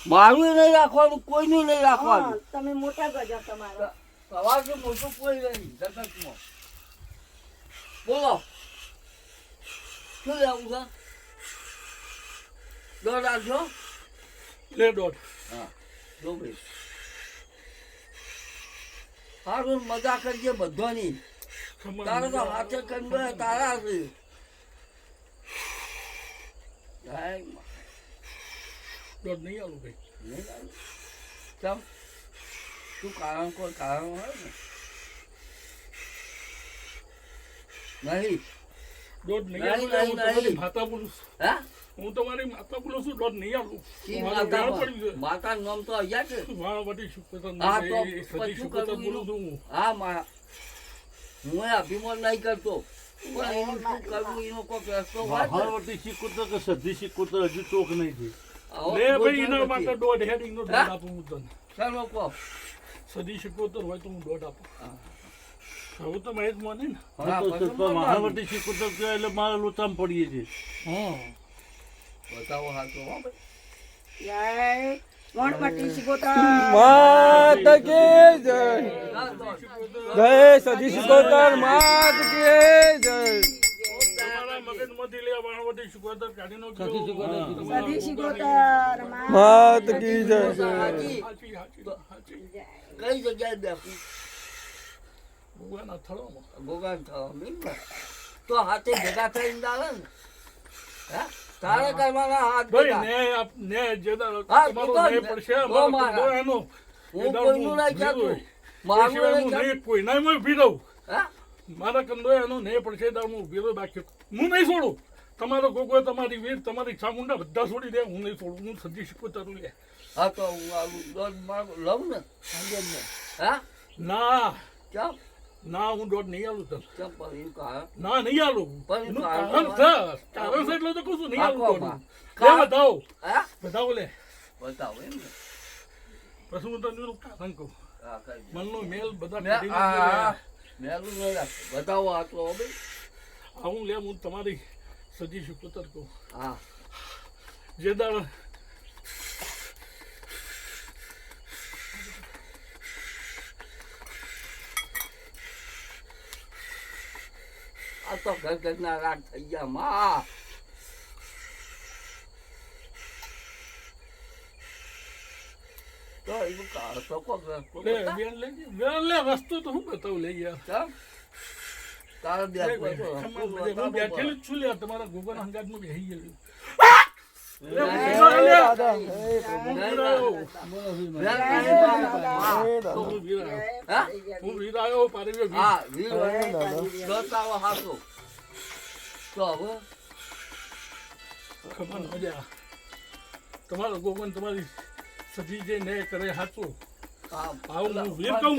મારું નહીં રાખવાનું, કોઈનું નહીં રાખવાનું. તમે મોટા ગજબ તમારો. સવારથી મોટું કોઈ નહીં જગતમાં. બોલો શું લેવું છે? દોઢ આપજો. લે દોઢ. હા જો ભાઈ સારું મજા કરજે બધાની. તારે તો હાથે કરી તારા છે. દોઢ નહીં આલું ભાઈ. ચમ શું કારણ, કોઈ કારણ હોય ને નહીં. દોઢ નહીં નહીં, આલું. નહીં, હું તમારી નહીં. માતા બોલું છું. હા હું તમારી માતા બોલું છું. દોઢ નહીં આલું. શી મારું ગાળ માતા પડ્યું છે. માતાનું નામ તો અહીંયા છે. વાણવટી શુક્રતા હા તો સદી પછી શુક્રતા કરવું બોલું છું એનું? હું. હા માં હું એ અભિમાન નહીં કરતો, પણ એનું શું કરવું એનો કોઈ રસ્તો હોય ને? વાહણવટી શીખોતર કે સધી શીખોતર હજુ ચોક નહીં થઈ. આવો લે ભાઈ બોલતો એના નથી. માટે દોઢ હેડિંગનો દોઢ હા? આપું હું તને. ચાલો કહો. સદી શીખોતર હોય તો હું દોઢ આપું. હવે તો મેં જ માને ને. હા, હા, તો પછી પણ બોલવાનું. વાહણવટી શીખોતર કહેવાય એટલે મારા લોચામાં પડીએ છીએ. બતાવો હાથો હો ભાઈ. જય ગણપતિ શિકોતર. માત કી જય. ચાલ તો. જય સદી શિકોતર માત કી જય. તમારા મગજમાંથી લે વાણવટી શુક્રતા કાઢી નાખજો. સદી શુક્રતા હા, કીધું. સદી શિકોતર માત કી જય. હાજી. હાચી, હાચી, હાચી. કઈ જગ્યાએ બેસું? ભગવાનના થળોમાં. ભોગાન થવા મીન તો હાથે ભેગા થઈને ચાલે ને. હે? તારે કરવાના હાથ ભાઈ ભેગા. ને ને જે દાડો હા, તમારો તો ન્યાય પડશે તો અમારો મારા. તો એનો. હું એ દાડો કોઈનું નહીં ભીરો કહેતો. હોય. મારું એ સિવાય નહીં હું કહેતો. નહીં કોઈના માં ઊભી રહું. હે? મારા કંદો એનો નહીં પડશે એ દાડો હું ઊભી રહું. બાકી હું નહીં છોડું. તમારો ગોગો, તમારી વીર, તમારી ચામુંડા બધા છોડી દે. હું નહીં છોડું. હું સજી શીખોતર લે. હા તો હું આવું દોઢ મારું લઉં ને સમજણ. હા ના ચાલ ના હું દોઢ નહીં આલું તને. ચાલ પણ એનું કારણ ના નહીં આલું. પણ એનું કારણ કારણ છે. કારણ છે એટલે તો કહું છું નહીં આલું દોઢ. આખોમાં. લે બતાવો. હા બતાવો લે. બતાવો એમ ને. પછી હું તને એનું કારણ કહું. હા કઈ દે. મનનો મેલ બધા મેં કાઢી હા નાખજો હા લે. મેલું નહીં રાખ. બતાવો આ તો ભાઈ. આવું લે હું તમારી સજી શીખોતર કહું. હા જે દાડો આ તો ઘર ઘરના રાગ થઈ ગયા માં. તો એવું કારણ તો કોક લે બેન લે રસ્તો તો હું બતાવું લે યાર. ચાલ તારે લે, બે લે, હું બેઠેલું જ છું લે તમારા ગોગોના હંગાતમાં બેસી ગયેલું. દાદા હું વીર આવ્યો. હા હું વીર આવ્યો, પારેલો વીર. હા વીર બતાવો હાથો તો હવે ખબર મજા. તમારો ગોગન તમારી સજી જે ને કરે હાચું. હા આવું હું વીર કહું